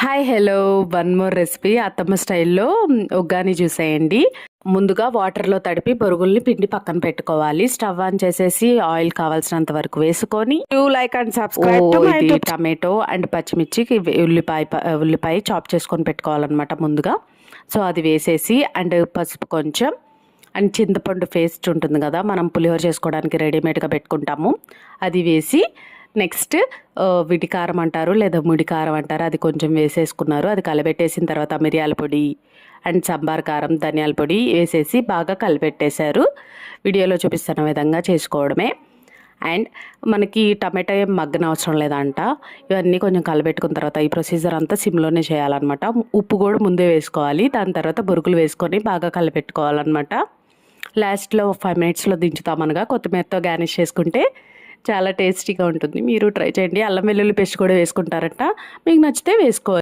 Hi hello one more recipe అత్తమ్మ స్టైల్లో ఉగ్గాని చూసేయండి. ముందుగా వాటర్లో తడిపి బొరుగుల్ని పిండి పక్కన పెట్టుకోవాలి. స్టవ్ ఆన్ చేసేసి ఆయిల్ కావాల్సినంత వరకు వేసుకొని Do like and subscribe to my ఇది YouTube. టమాటో అండ్ పచ్చిమిర్చి ఉల్లిపాయ చాప్ చేసుకొని పెట్టుకోవాలన్నమాట ముందుగా. సో అది వేసేసి అండ్ పసుపు కొంచెం అండ్ చింతపండు పేస్ట్ ఉంటుంది కదా, మనం పులిహోర చేసుకోవడానికి రెడీమేడ్గా పెట్టుకుంటాము, అది వేసి నెక్స్ట్ విడి కారం అంటారు లేదా ముడి కారం అంటారు, అది కొంచెం వేసేసుకున్నారు. అది కలబెట్టేసిన తర్వాత మిరియాల పొడి అండ్ సాంబార్ కారం ధనియాల పొడి వేసేసి బాగా కలిపెట్టేశారు. వీడియోలో చూపిస్తున్న విధంగా చేసుకోవడమే. అండ్ మనకి టమాటా ఏం మగ్గన అవసరం లేదంట. ఇవన్నీ కొంచెం కలబెట్టుకున్న తర్వాత ఈ ప్రొసీజర్ అంతా సిమ్లోనే చేయాలన్నమాట. ఉప్పు కూడా ముందే వేసుకోవాలి. దాని తర్వాత బొరుగులు వేసుకొని బాగా కలిపెట్టుకోవాలన్నమాట. లాస్ట్లో 5 మినిట్స్లో దించుతామనగా కొత్తిమీరతో గార్నిష్ చేసుకుంటే చాలా టేస్టీగా ఉంటుంది. మీరు ట్రై చేయండి. అల్లం వెల్లుల్లి పేస్ట్ కూడా వేసుకుంటారంట, మీకు నచ్చితే వేసుకోవాలి.